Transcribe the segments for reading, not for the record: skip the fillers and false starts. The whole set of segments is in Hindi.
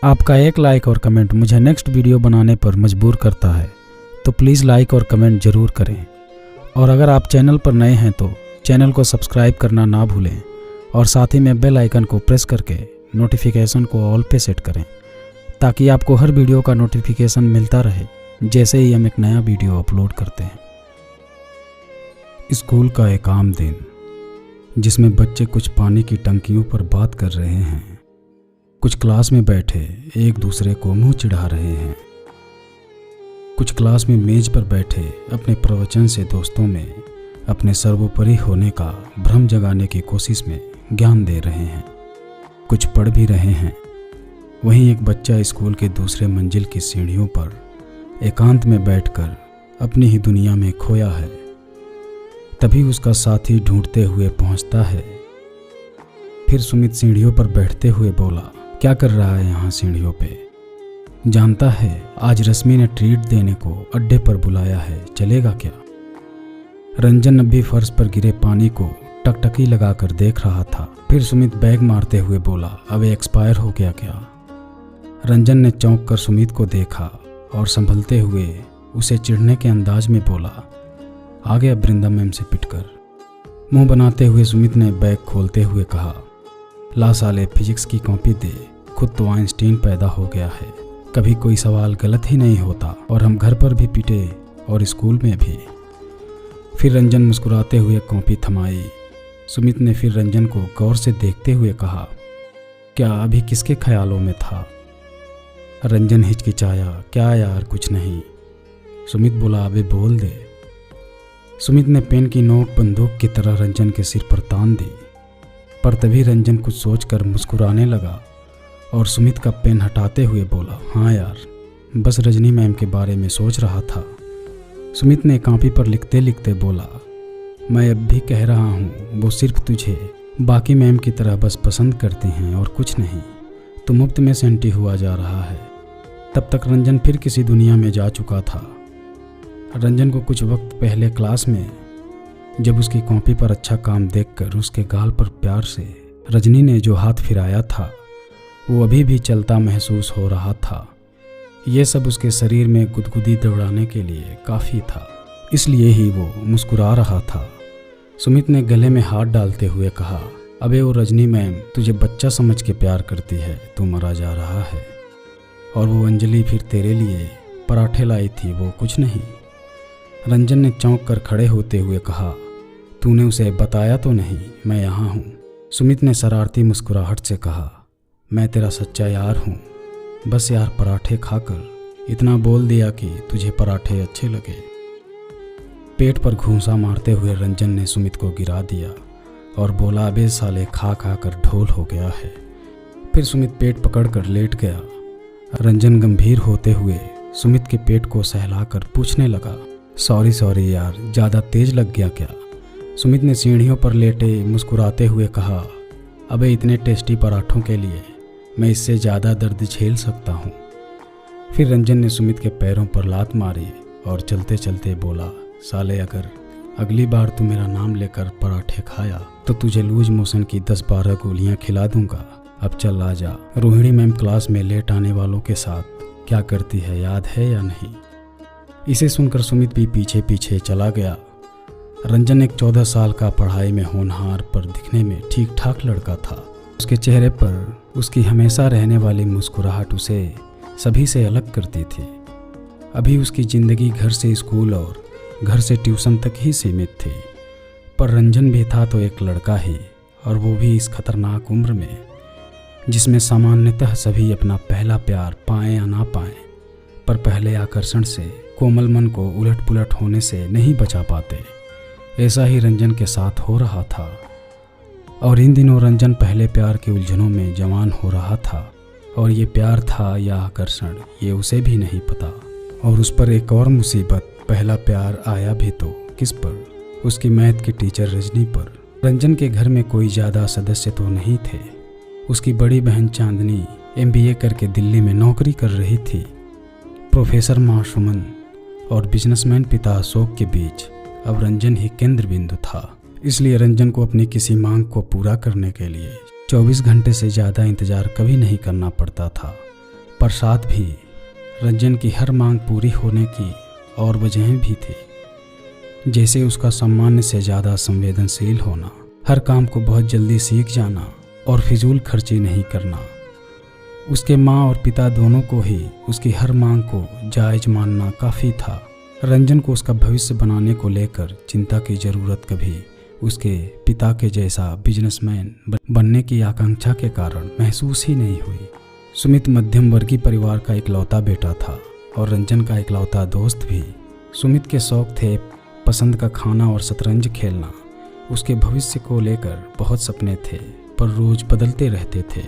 आपका एक लाइक और कमेंट मुझे नेक्स्ट वीडियो बनाने पर मजबूर करता है, तो प्लीज़ लाइक और कमेंट ज़रूर करें। और अगर आप चैनल पर नए हैं तो चैनल को सब्सक्राइब करना ना भूलें और साथ ही में बेल आइकन को प्रेस करके नोटिफिकेशन को ऑल पे सेट करें, ताकि आपको हर वीडियो का नोटिफिकेशन मिलता रहे जैसे ही हम एक नया वीडियो अपलोड करते हैं। स्कूल का एक आम दिन जिसमें बच्चे कुछ पानी की टंकियों पर बात कर रहे हैं, कुछ क्लास में बैठे एक दूसरे को मुंह चिढ़ा रहे हैं, कुछ क्लास में मेज पर बैठे अपने प्रवचन से दोस्तों में अपने सर्वोपरि होने का भ्रम जगाने की कोशिश में ज्ञान दे रहे हैं, कुछ पढ़ भी रहे हैं। वहीं एक बच्चा स्कूल के दूसरे मंजिल की सीढ़ियों पर एकांत में बैठकर अपनी ही दुनिया में खोया है। तभी उसका साथी ढूंढते हुए पहुंचता है। फिर सुमित सीढ़ियों पर बैठते हुए बोला, क्या कर रहा है यहाँ सीढ़ियों पे? जानता है आज रश्मि ने ट्रीट देने को अड्डे पर बुलाया है, चलेगा क्या? रंजन अभी फर्श पर गिरे पानी को टकटकी लगाकर देख रहा था। फिर सुमित बैग मारते हुए बोला, अब एक्सपायर हो गया क्या? रंजन ने चौंक कर सुमित को देखा और संभलते हुए उसे चिढ़ने के अंदाज में बोला, आ गया वृंदा मैम से पिटकर। मुंह बनाते हुए सुमित ने बैग खोलते हुए कहा, ला साले फिजिक्स की कॉपी दे, खुद तो आइंस्टीन पैदा हो गया है, कभी कोई सवाल गलत ही नहीं होता और हम घर पर भी पिटे और स्कूल में भी। फिर रंजन मुस्कुराते हुए कॉपी थमाई। सुमित ने फिर रंजन को गौर से देखते हुए कहा, क्या अभी किसके ख्यालों में था? रंजन हिचकिचाया, क्या यार कुछ नहीं। सुमित बोला, अबे बोल दे। सुमित ने पेन की नोक बंदूक की तरह रंजन के सिर पर तान दी, पर तभी रंजन कुछ सोचकर मुस्कुराने लगा और सुमित का पेन हटाते हुए बोला, हाँ यार, बस रजनी मैम के बारे में सोच रहा था। सुमित ने कॉपी पर लिखते लिखते बोला, मैं अब भी कह रहा हूँ वो सिर्फ तुझे बाकी मैम की तरह बस पसंद करती हैं और कुछ नहीं। तू मुफ्त में सेंटी हुआ जा रहा है। तब तक रंजन फिर किसी दुनिया में जा चुका था। रंजन को कुछ वक्त पहले क्लास में जब उसकी कॉपी पर अच्छा काम देखकर उसके गाल पर प्यार से रजनी ने जो हाथ फिराया था, वो अभी भी चलता महसूस हो रहा था। ये सब उसके शरीर में गुदगुदी दौड़ाने के लिए काफ़ी था, इसलिए ही वो मुस्कुरा रहा था। सुमित ने गले में हाथ डालते हुए कहा, अबे वो रजनी मैम तुझे बच्चा समझ के प्यार करती है, तू मरा जा रहा है। और वो अंजलि फिर तेरे लिए पराठे लाई थी, वो कुछ नहीं। रंजन ने चौंक कर खड़े होते हुए कहा, तूने उसे बताया तो नहीं मैं यहाँ हूँ? सुमित ने शरारती मुस्कुराहट से कहा, मैं तेरा सच्चा यार हूँ, बस यार पराठे खाकर इतना बोल दिया कि तुझे पराठे अच्छे लगे। पेट पर घूंसा मारते हुए रंजन ने सुमित को गिरा दिया और बोला, अबे साले खा खा कर ढोल हो गया है। फिर सुमित पेट पकड़कर लेट गया। रंजन गंभीर होते हुए सुमित के पेट को सहलाकर पूछने लगा, सॉरी यार, ज़्यादा तेज लग गया क्या? सुमित ने सीढ़ियों पर लेटे मुस्कुराते हुए कहा, अबे इतने टेस्टी पराठों के लिए मैं इससे ज़्यादा दर्द झेल सकता हूँ। फिर रंजन ने सुमित के पैरों पर लात मारी और चलते चलते बोला, साले अगर अगली बार तू मेरा नाम लेकर पराठे खाया तो तुझे लूज मोशन की 10-12 गोलियां खिला दूंगा। अब चल आ जा। रोहिणी मैम क्लास में लेट आने वालों के साथ क्या करती है याद है या नहीं? इसे सुनकर सुमित भी पीछे पीछे चला गया। रंजन एक 14 साल का पढ़ाई में होनहार पर दिखने में ठीक ठाक लड़का था। उसके चेहरे पर उसकी हमेशा रहने वाली मुस्कुराहट उसे सभी से अलग करती थी। अभी उसकी ज़िंदगी घर से स्कूल और घर से ट्यूशन तक ही सीमित थी, पर रंजन भी था तो एक लड़का ही, और वो भी इस खतरनाक उम्र में जिसमें सामान्यतः सभी अपना पहला प्यार पाएं या ना पाएं, पर पहले आकर्षण से कोमल मन को उलट पुलट होने से नहीं बचा पाते। ऐसा ही रंजन के साथ हो रहा था। और इन दिनों रंजन पहले प्यार के उलझनों में जवान हो रहा था, और ये प्यार था या आकर्षण ये उसे भी नहीं पता। और उस पर एक और मुसीबत, पहला प्यार आया भी तो किस पर? उसकी मैथ की टीचर रजनी पर। रंजन के घर में कोई ज़्यादा सदस्य तो नहीं थे। उसकी बड़ी बहन चांदनी MBA करके दिल्ली में नौकरी कर रही थी। प्रोफेसर माँ सुमन और बिजनेसमैन पिता अशोक के बीच अब रंजन ही केंद्र बिंदु था। इसलिए रंजन को अपनी किसी मांग को पूरा करने के लिए 24 घंटे से ज़्यादा इंतजार कभी नहीं करना पड़ता था। पर साथ भी रंजन की हर मांग पूरी होने की और वजहें भी थी, जैसे उसका सामान्य से ज़्यादा संवेदनशील होना, हर काम को बहुत जल्दी सीख जाना और फिजूल खर्ची नहीं करना। उसके माँ और पिता दोनों को ही उसकी हर मांग को जायज़ मानना काफ़ी था। रंजन को उसका भविष्य बनाने को लेकर चिंता की ज़रूरत कभी उसके पिता के जैसा बिजनेसमैन बनने की आकांक्षा के कारण महसूस ही नहीं हुई। सुमित मध्यम वर्गीय परिवार का इकलौता बेटा था और रंजन का इकलौता दोस्त भी। सुमित के शौक थे पसंद का खाना और शतरंज खेलना। उसके भविष्य को लेकर बहुत सपने थे, पर रोज़ बदलते रहते थे।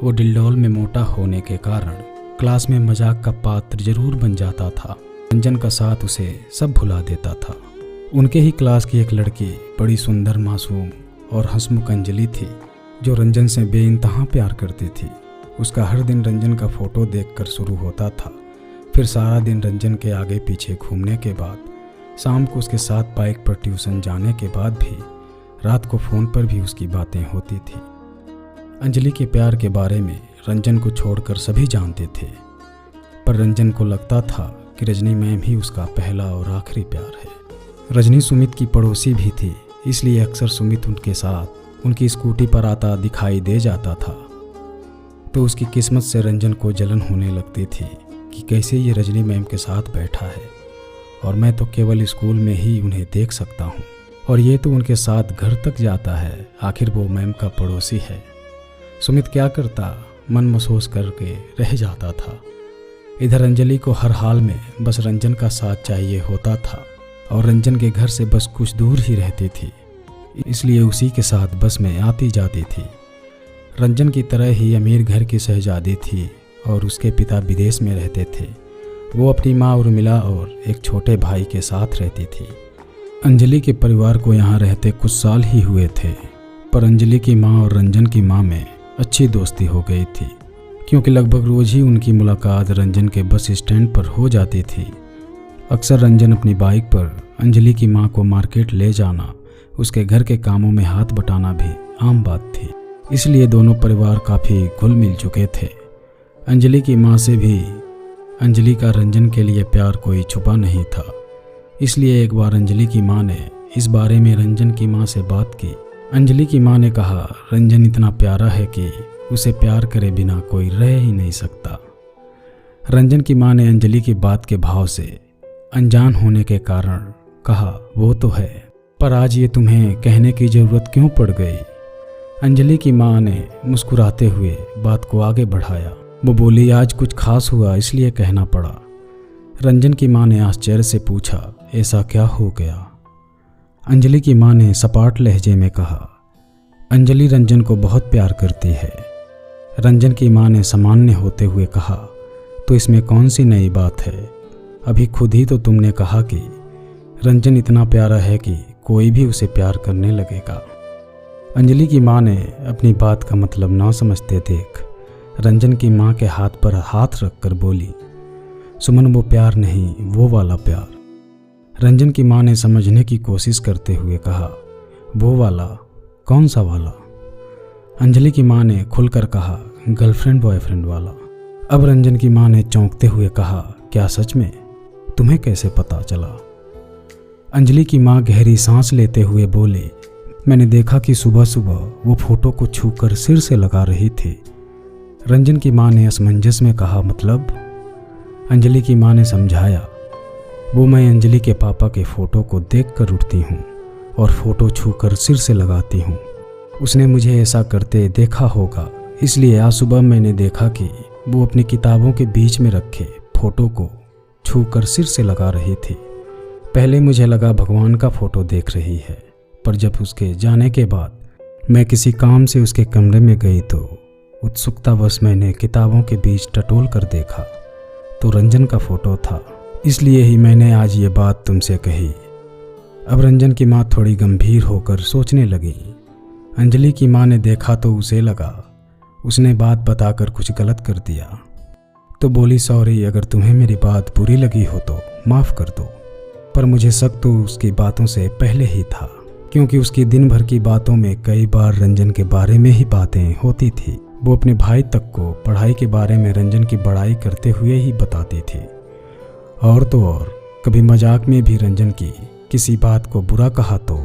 वो डिलडोल में मोटा होने के कारण क्लास में मजाक का पात्र जरूर बन जाता था। रंजन का साथ उसे सब भुला देता था। उनके ही क्लास की एक लड़की बड़ी सुंदर, मासूम और हंसमुख अंजलि थी, जो रंजन से बेइंतहा प्यार करती थी। उसका हर दिन रंजन का फोटो देखकर शुरू होता था। फिर सारा दिन रंजन के आगे पीछे घूमने के बाद, शाम को उसके साथ बाइक पर ट्यूशन जाने के बाद भी, रात को फ़ोन पर भी उसकी बातें होती थी। अंजलि के प्यार के बारे में रंजन को छोड़कर सभी जानते थे, पर रंजन को लगता था कि रजनी मैम ही उसका पहला और आखिरी प्यार है। रजनी सुमित की पड़ोसी भी थी, इसलिए अक्सर सुमित उनके साथ उनकी स्कूटी पर आता दिखाई दे जाता था। तो उसकी किस्मत से रंजन को जलन होने लगती थी कि कैसे ये रजनी मैम के साथ बैठा है और मैं तो केवल स्कूल में ही उन्हें देख सकता हूँ, और ये तो उनके साथ घर तक जाता है। आखिर वो मैम का पड़ोसी है। सुमित क्या करता, मन महसूस करके रह जाता था। इधर अंजलि को हर हाल में बस रंजन का साथ चाहिए होता था और रंजन के घर से बस कुछ दूर ही रहती थी, इसलिए उसी के साथ बस में आती जाती थी। रंजन की तरह ही अमीर घर की शहजादी थी और उसके पिता विदेश में रहते थे। वो अपनी माँ उर्मिला और एक छोटे भाई के साथ रहती थी। अंजलि के परिवार को यहाँ रहते कुछ साल ही हुए थे, पर अंजलि की माँ और रंजन की माँ में अच्छी दोस्ती हो गई थी, क्योंकि लगभग रोज़ ही उनकी मुलाकात रंजन के बस स्टैंड पर हो जाती थी। अक्सर रंजन अपनी बाइक पर अंजलि की माँ को मार्केट ले जाना, उसके घर के कामों में हाथ बटाना भी आम बात थी, इसलिए दोनों परिवार काफ़ी घुल मिल चुके थे। अंजलि की माँ से भी अंजलि का रंजन के लिए प्यार कोई छुपा नहीं था, इसलिए एक बार अंजलि की माँ ने इस बारे में रंजन की माँ से बात की। अंजलि की माँ ने कहा, रंजन इतना प्यारा है कि उसे प्यार करे बिना कोई रह ही नहीं सकता। रंजन की माँ ने अंजलि की बात के भाव से अनजान होने के कारण कहा, वो तो है, पर आज ये तुम्हें कहने की ज़रूरत क्यों पड़ गई? अंजलि की माँ ने मुस्कुराते हुए बात को आगे बढ़ाया। वो बोली, आज कुछ खास हुआ इसलिए कहना पड़ा। रंजन की माँ ने आश्चर्य से पूछा, ऐसा क्या हो गया? अंजलि की माँ ने सपाट लहजे में कहा, अंजलि रंजन को बहुत प्यार करती है। रंजन की माँ ने सामान्य होते हुए कहा, तो इसमें कौन सी नई बात है? अभी खुद ही तो तुमने कहा कि रंजन इतना प्यारा है कि कोई भी उसे प्यार करने लगेगा। अंजलि की माँ ने अपनी बात का मतलब ना समझते देख रंजन की माँ के हाथ पर हाथ रखकर बोली, सुमन वो प्यार नहीं, वो वाला प्यार। रंजन की माँ ने समझने की कोशिश करते हुए कहा, वो वाला? कौन सा वाला? अंजलि की माँ ने खुलकर कहा, गर्लफ्रेंड बॉयफ्रेंड वाला। अब रंजन की माँ ने चौंकते हुए कहा, क्या सच में? तुम्हें कैसे पता चला? अंजलि की माँ गहरी सांस लेते हुए बोले, मैंने देखा कि सुबह सुबह वो फोटो को छूकर सिर से लगा रही थी। रंजन की माँ ने असमंजस में कहा, मतलब? अंजलि की माँ ने समझाया, वो मैं अंजलि के पापा के फ़ोटो को देखकर उठती हूँ और फ़ोटो छूकर सिर से लगाती हूँ। उसने मुझे ऐसा करते देखा होगा, इसलिए आज सुबह मैंने देखा कि वो अपनी किताबों के बीच में रखे फ़ोटो को छूकर सिर से लगा रही थी। पहले मुझे लगा भगवान का फ़ोटो देख रही है, पर जब उसके जाने के बाद मैं किसी काम से उसके कमरे में गई तो उत्सुकतावश मैंने किताबों के बीच टटोल कर देखा तो रंजन का फ़ोटो था, इसलिए ही मैंने आज ये बात तुमसे कही। अब रंजन की माँ थोड़ी गंभीर होकर सोचने लगी। अंजलि की माँ ने देखा तो उसे लगा उसने बात बताकर कुछ गलत कर दिया, तो बोली, सॉरी, अगर तुम्हें मेरी बात बुरी लगी हो तो माफ़ कर दो। पर मुझे शक तो उसकी बातों से पहले ही था, क्योंकि उसकी दिन भर की बातों में कई बार रंजन के बारे में ही बातें होती थी। वो अपने भाई तक को पढ़ाई के बारे में रंजन की बड़ाई करते हुए ही बताती थी। और तो और कभी मजाक में भी रंजन की किसी बात को बुरा कहा तो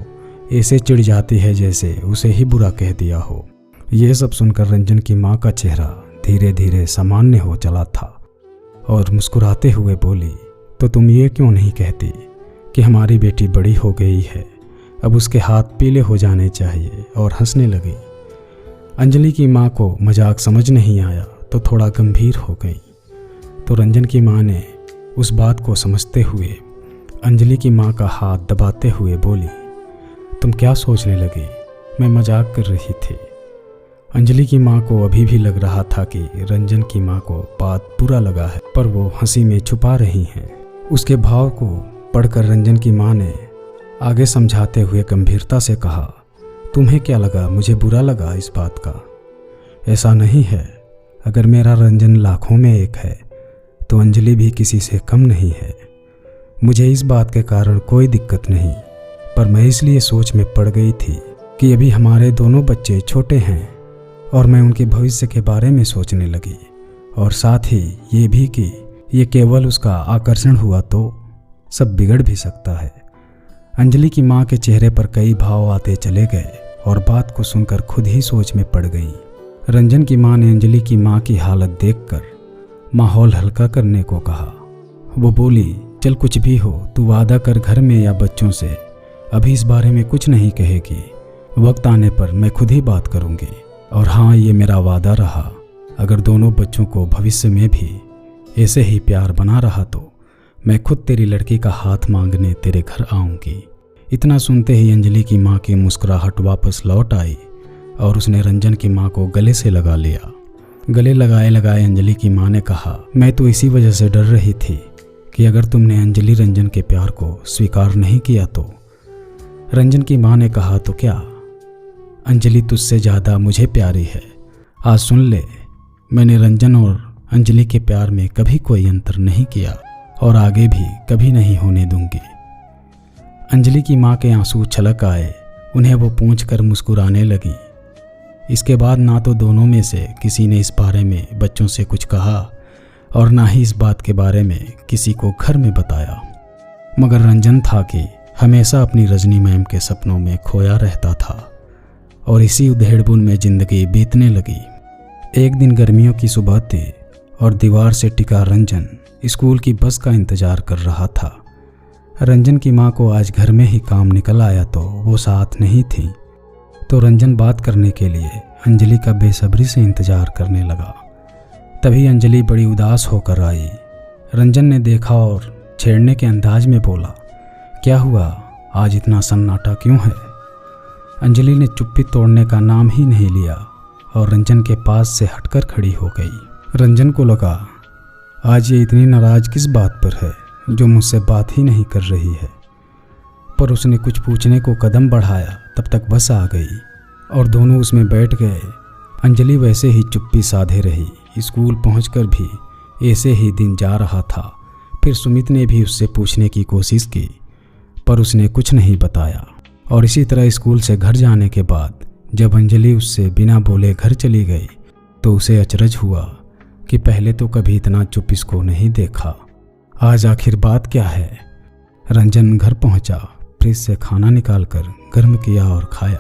ऐसे चिढ़ जाती है जैसे उसे ही बुरा कह दिया हो। ये सब सुनकर रंजन की माँ का चेहरा धीरे धीरे सामान्य हो चला था और मुस्कुराते हुए बोली, तो तुम ये क्यों नहीं कहती कि हमारी बेटी बड़ी हो गई है, अब उसके हाथ पीले हो जाने चाहिए, और हंसने लगी। अंजलि की माँ को मजाक समझ नहीं आया तो थोड़ा गंभीर हो गई। तो रंजन की माँ ने उस बात को समझते हुए अंजलि की माँ का हाथ दबाते हुए बोली, तुम क्या सोचने लगी, मैं मजाक कर रही थी। अंजलि की माँ को अभी भी लग रहा था कि रंजन की माँ को बात बुरा लगा है, पर वो हंसी में छुपा रही हैं। उसके भाव को पढ़कर रंजन की माँ ने आगे समझाते हुए गंभीरता से कहा, तुम्हें क्या लगा मुझे बुरा लगा इस बात का? ऐसा नहीं है। अगर मेरा रंजन लाखों में एक है तो अंजलि भी किसी से कम नहीं है। मुझे इस बात के कारण कोई दिक्कत नहीं, पर मैं इसलिए सोच में पड़ गई थी कि अभी हमारे दोनों बच्चे छोटे हैं और मैं उनके भविष्य के बारे में सोचने लगी, और साथ ही ये भी कि ये केवल उसका आकर्षण हुआ तो सब बिगड़ भी सकता है। अंजलि की माँ के चेहरे पर कई भाव आते चले गए और बात को सुनकर खुद ही सोच में पड़ गई। रंजन की माँ ने अंजलि की माँ की हालत देखकर माहौल हल्का करने को कहा। वो बोली, चल कुछ भी हो, तू वादा कर घर में या बच्चों से अभी इस बारे में कुछ नहीं कहेगी। वक्त आने पर मैं खुद ही बात करूँगी। और हाँ, ये मेरा वादा रहा, अगर दोनों बच्चों को भविष्य में भी ऐसे ही प्यार बना रहा तो मैं खुद तेरी लड़की का हाथ मांगने तेरे घर आऊँगी। इतना सुनते ही अंजलि की माँ की मुस्कुराहट वापस लौट आई और उसने रंजन की माँ को गले से लगा लिया। गले लगाए लगाए अंजलि की माँ ने कहा, मैं तो इसी वजह से डर रही थी कि अगर तुमने अंजलि रंजन के प्यार को स्वीकार नहीं किया तो। रंजन की माँ ने कहा, तो क्या अंजलि तुझसे ज़्यादा मुझे प्यारी है? आज सुन ले, मैंने रंजन और अंजलि के प्यार में कभी कोई अंतर नहीं किया और आगे भी कभी नहीं होने दूंगी। अंजलि की माँ के आंसू छलक आए, उन्हें वो पूंछ कर मुस्कुराने लगी। इसके बाद ना तो दोनों में से किसी ने इस बारे में बच्चों से कुछ कहा और ना ही इस बात के बारे में किसी को घर में बताया। मगर रंजन था कि हमेशा अपनी रजनी मैम के सपनों में खोया रहता था और इसी उधेड़बुन में जिंदगी बीतने लगी। एक दिन गर्मियों की सुबह थी और दीवार से टिका रंजन स्कूल की बस का इंतजार कर रहा था। रंजन की माँ को आज घर में ही काम निकल आया तो वो साथ नहीं थी, तो रंजन बात करने के लिए अंजलि का बेसब्री से इंतजार करने लगा। तभी अंजलि बड़ी उदास होकर आई। रंजन ने देखा और छेड़ने के अंदाज में बोला, क्या हुआ, आज इतना सन्नाटा क्यों है? अंजलि ने चुप्पी तोड़ने का नाम ही नहीं लिया और रंजन के पास से हटकर खड़ी हो गई। रंजन को लगा, आज ये इतनी नाराज किस बात पर है जो मुझसे बात ही नहीं कर रही है। पर उसने कुछ पूछने को कदम बढ़ाया, तब तक बस आ गई और दोनों उसमें बैठ गए। अंजलि वैसे ही चुप्पी साधे रही। स्कूल पहुंचकर भी ऐसे ही दिन जा रहा था। फिर सुमित ने भी उससे पूछने की कोशिश की, पर उसने कुछ नहीं बताया। और इसी तरह स्कूल से घर जाने के बाद जब अंजलि उससे बिना बोले घर चली गई तो उसे अचरज हुआ कि पहले तो कभी इतना चुप इसको नहीं देखा। आज आखिर बात क्या है? रंजन घर पहुंचा, फ्रिज से खाना निकालकर गर्म किया और खाया,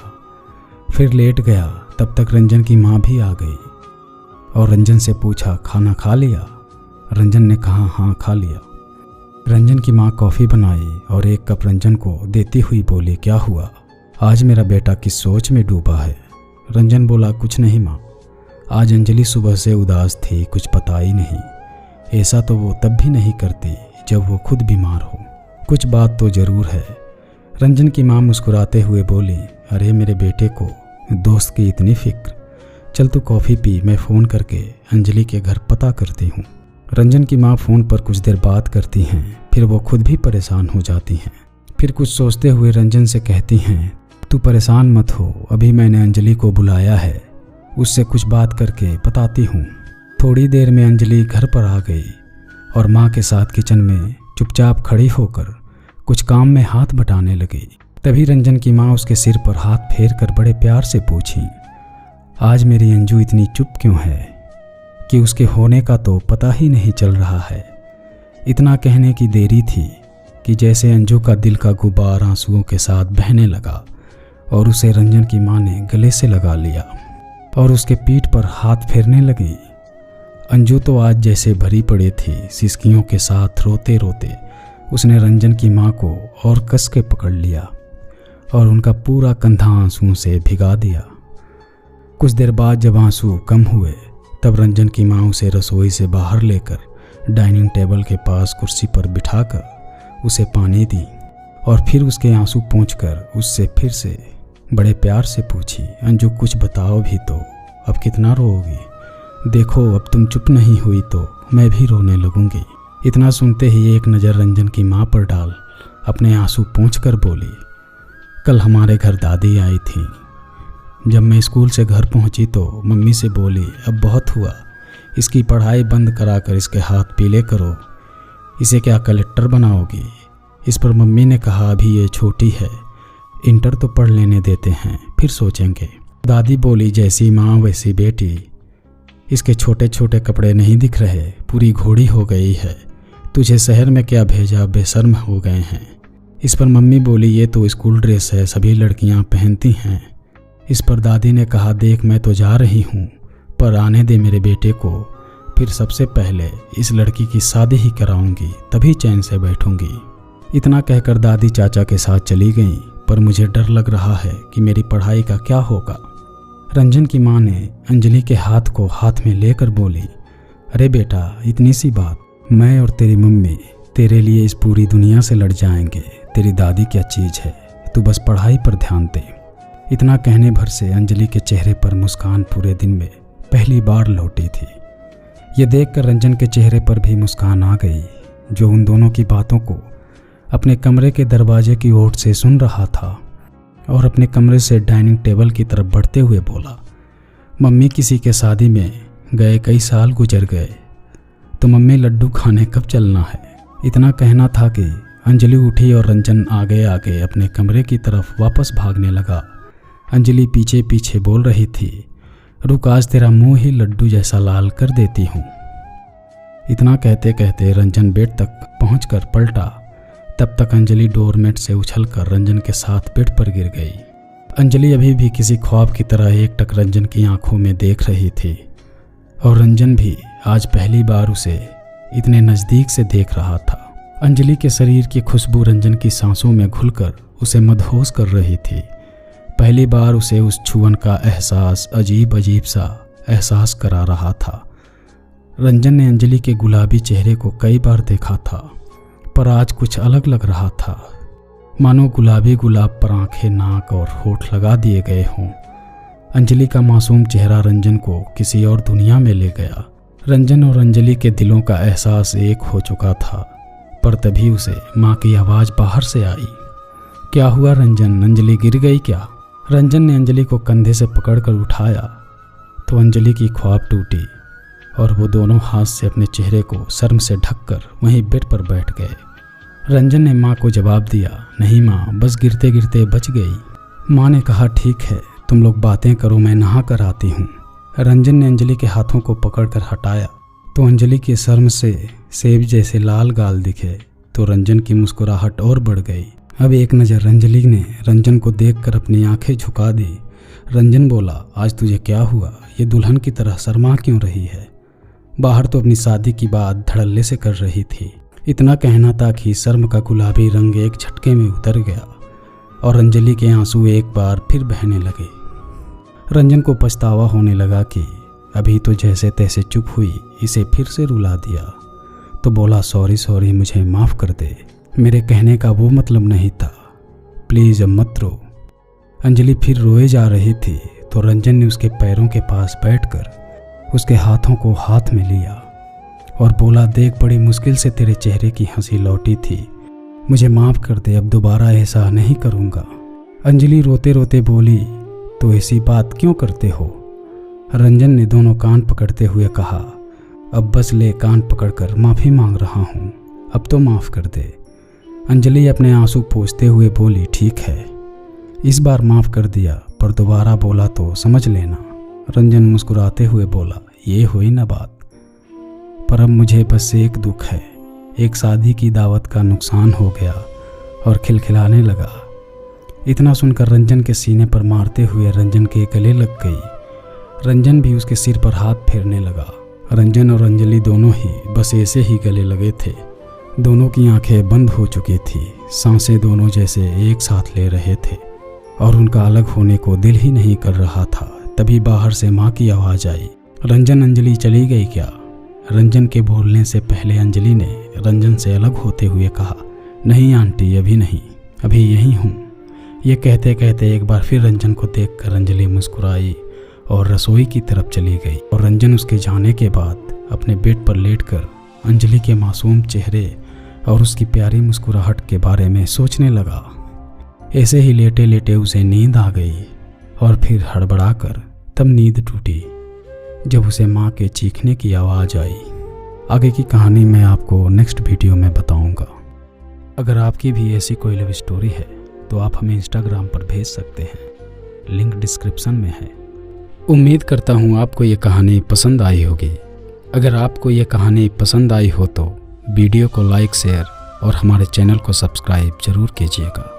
फिर लेट गया। तब तक रंजन की माँ भी आ गई और रंजन से पूछा, खाना खा लिया? रंजन ने कहा, हाँ खा लिया। रंजन की माँ कॉफ़ी बनाई और एक कप रंजन को देती हुई बोली, क्या हुआ, आज मेरा बेटा किस सोच में डूबा है? रंजन बोला, कुछ नहीं माँ, आज अंजलि सुबह से उदास थी, कुछ पता ही नहीं। ऐसा तो वो तब भी नहीं करती जब वो खुद बीमार हो। कुछ बात तो ज़रूर है। रंजन की माँ मुस्कुराते हुए बोली, अरे मेरे बेटे को दोस्त की इतनी फिक्र, चल तू कॉफ़ी पी, मैं फ़ोन करके अंजलि के घर पता करती हूँ। रंजन की माँ फ़ोन पर कुछ देर बात करती हैं, फिर वो खुद भी परेशान हो जाती हैं। फिर कुछ सोचते हुए रंजन से कहती हैं, तू परेशान मत हो, अभी मैंने अंजलि को बुलाया है, उससे कुछ बात करके बताती हूँ। थोड़ी देर में अंजलि घर पर आ गई और माँ के साथ किचन में चुपचाप खड़ी होकर कुछ काम में हाथ बटाने लगी। तभी रंजन की माँ उसके सिर पर हाथ फेर कर बड़े प्यार से पूछी, आज मेरी अंजू इतनी चुप क्यों है कि उसके होने का तो पता ही नहीं चल रहा है। इतना कहने की देरी थी कि जैसे अंजू का दिल का गुबार आंसुओं के साथ बहने लगा और उसे रंजन की माँ ने गले से लगा लिया और उसके पीठ पर हाथ फेरने लगी। अंजू तो आज जैसे भरी पड़ी थी। सिसकियों के साथ रोते रोते उसने रंजन की माँ को और कस के पकड़ लिया और उनका पूरा कंधा आंसुओं से भिगा दिया। कुछ देर बाद जब आंसू कम हुए तब रंजन की माँ उसे रसोई से बाहर लेकर डाइनिंग टेबल के पास कुर्सी पर बिठाकर उसे पानी दी और फिर उसके आंसू पोंछकर उससे फिर से बड़े प्यार से पूछी, अंजू कुछ बताओ भी तो, अब कितना रोओगी? देखो अब तुम चुप नहीं हुई तो मैं भी रोने लगूंगी। इतना सुनते ही एक नज़र रंजन की माँ पर डाल अपने आंसू पोंछकर बोली, कल हमारे घर दादी आई थी। जब मैं स्कूल से घर पहुंची तो मम्मी से बोली, अब बहुत हुआ, इसकी पढ़ाई बंद कराकर इसके हाथ पीले करो, इसे क्या कलेक्टर बनाओगी? इस पर मम्मी ने कहा, अभी ये छोटी है, इंटर तो पढ़ लेने देते हैं, फिर सोचेंगे। दादी बोली, जैसी माँ वैसी बेटी, इसके छोटे छोटे कपड़े नहीं दिख रहे, पूरी घोड़ी हो गई है, तुझे शहर में क्या भेजा, बेशर्म हो गए हैं। इस पर मम्मी बोली, ये तो स्कूल ड्रेस है, सभी लड़कियां पहनती हैं। इस पर दादी ने कहा, देख मैं तो जा रही हूँ, पर आने दे मेरे बेटे को, फिर सबसे पहले इस लड़की की शादी ही कराऊंगी, तभी चैन से बैठूंगी। इतना कहकर दादी चाचा के साथ चली गईं, पर मुझे डर लग रहा है कि मेरी पढ़ाई का क्या होगा। रंजन की माँ ने अंजलि के हाथ को हाथ में लेकर बोली, अरे बेटा इतनी सी बात, मैं और तेरी मम्मी तेरे लिए इस पूरी दुनिया से लड़ जाएंगे, तेरी दादी क्या चीज़ है, तू बस पढ़ाई पर ध्यान दे। इतना कहने भर से अंजलि के चेहरे पर मुस्कान पूरे दिन में पहली बार लौटी थी। ये देखकर रंजन के चेहरे पर भी मुस्कान आ गई, जो उन दोनों की बातों को अपने कमरे के दरवाजे की ओर से सुन रहा था और अपने कमरे से डाइनिंग टेबल की तरफ बढ़ते हुए बोला, मम्मी किसी के शादी में गए कई साल गुजर गए, तो मम्मी लड्डू खाने कब चलना है? इतना कहना था कि अंजलि उठी और रंजन आगे आगे अपने कमरे की तरफ वापस भागने लगा। अंजलि पीछे पीछे बोल रही थी, रुक, आज तेरा मुंह ही लड्डू जैसा लाल कर देती हूँ। इतना कहते कहते रंजन बेड तक पहुंचकर पलटा, तब तक अंजलि डोरमेट से उछलकर रंजन के साथ बेड पर गिर गई। अंजलि अभी भी किसी ख्वाब की तरह एकटक रंजन की आंखों में देख रही थी और रंजन भी आज पहली बार उसे इतने नज़दीक से देख रहा था। अंजलि के शरीर की खुशबू रंजन की सांसों में घुलकर उसे मदहोश कर रही थी। पहली बार उसे उस छुअन का एहसास अजीब अजीब सा एहसास करा रहा था। रंजन ने अंजलि के गुलाबी चेहरे को कई बार देखा था, पर आज कुछ अलग लग रहा था, मानो गुलाबी गुलाब पर आंखें, नाक और होठ लगा दिए गए हों। अंजलि का मासूम चेहरा रंजन को किसी और दुनिया में ले गया। रंजन और अंजलि के दिलों का एहसास एक हो चुका था, पर तभी उसे माँ की आवाज़ बाहर से आई, क्या हुआ रंजन, अंजलि गिर गई क्या? रंजन ने अंजलि को कंधे से पकड़कर उठाया तो अंजलि की ख्वाब टूटी और वो दोनों हाथ से अपने चेहरे को शर्म से ढककर वहीं बेड पर बैठ गए। रंजन ने माँ को जवाब दिया, नहीं माँ, बस गिरते गिरते बच गई। माँ ने कहा, ठीक है, तुम लोग बातें करो, मैं नहा कर आती हूँ। रंजन ने अंजलि के हाथों को पकड़कर हटाया तो अंजलि की शर्म से सेब जैसे लाल गाल दिखे तो रंजन की मुस्कुराहट और बढ़ गई। अब एक नज़र अंजलि ने रंजन को देखकर अपनी आंखें झुका दी। रंजन बोला, आज तुझे क्या हुआ, ये दुल्हन की तरह शर्मा क्यों रही है? बाहर तो अपनी शादी की बात धड़ल्ले से कर रही थी। इतना कहना था कि शर्म का गुलाबी रंग एक झटके में उतर गया और अंजलि के आंसू एक बार फिर बहने लगे। रंजन को पछतावा होने लगा कि अभी तो जैसे तैसे चुप हुई, इसे फिर से रुला दिया, तो बोला, सॉरी, मुझे माफ़ कर दे, मेरे कहने का वो मतलब नहीं था, प्लीज़ अब मत रो। अंजलि फिर रोए जा रही थी तो रंजन ने उसके पैरों के पास बैठकर उसके हाथों को हाथ में लिया और बोला, देख, बड़ी मुश्किल से तेरे चेहरे की हंसी लौटी थी, मुझे माफ़ कर दे, अब दोबारा ऐसा नहीं करूँगा। अंजलि रोते रोते बोली, तो ऐसी बात क्यों करते हो? रंजन ने दोनों कान पकड़ते हुए कहा, अब बस ले, कान पकड़कर माफ़ी मांग रहा हूँ, अब तो माफ़ कर दे। अंजलि अपने आंसू पोंछते हुए बोली, ठीक है, इस बार माफ़ कर दिया, पर दोबारा बोला तो समझ लेना। रंजन मुस्कुराते हुए बोला, ये हुई ना बात। पर अब मुझे बस एक दुख है, एक शादी की दावत का नुकसान हो गया। और खिलखिलाने लगा। इतना सुनकर रंजन के सीने पर मारते हुए रंजन के गले लग गई। रंजन भी उसके सिर पर हाथ फेरने लगा। रंजन और अंजलि दोनों ही बस ऐसे ही गले लगे थे। दोनों की आंखें बंद हो चुकी थी, सांसें दोनों जैसे एक साथ ले रहे थे और उनका अलग होने को दिल ही नहीं कर रहा था। तभी बाहर से माँ की आवाज़ आई, रंजन अंजलि चली गई क्या? रंजन के बोलने से पहले अंजलि ने रंजन से अलग होते हुए कहा, नहीं आंटी, अभी नहीं, अभी यहीं हूँ। ये कहते कहते एक बार फिर रंजन को देखकर अंजलि मुस्कुराई और रसोई की तरफ चली गई। और रंजन उसके जाने के बाद अपने बेड पर लेटकर अंजलि के मासूम चेहरे और उसकी प्यारी मुस्कुराहट के बारे में सोचने लगा। ऐसे ही लेटे लेटे उसे नींद आ गई और फिर हड़बड़ाकर तब नींद टूटी जब उसे माँ के चीखने की आवाज़ आई। आगे की कहानी मैं आपको नेक्स्ट वीडियो में बताऊंगा। अगर आपकी भी ऐसी कोई लव स्टोरी है तो आप हमें इंस्टाग्राम पर भेज सकते हैं, लिंक डिस्क्रिप्शन में है। उम्मीद करता हूँ आपको ये कहानी पसंद आई होगी। अगर आपको ये कहानी पसंद आई हो तो वीडियो को लाइक, शेयर और हमारे चैनल को सब्सक्राइब जरूर कीजिएगा।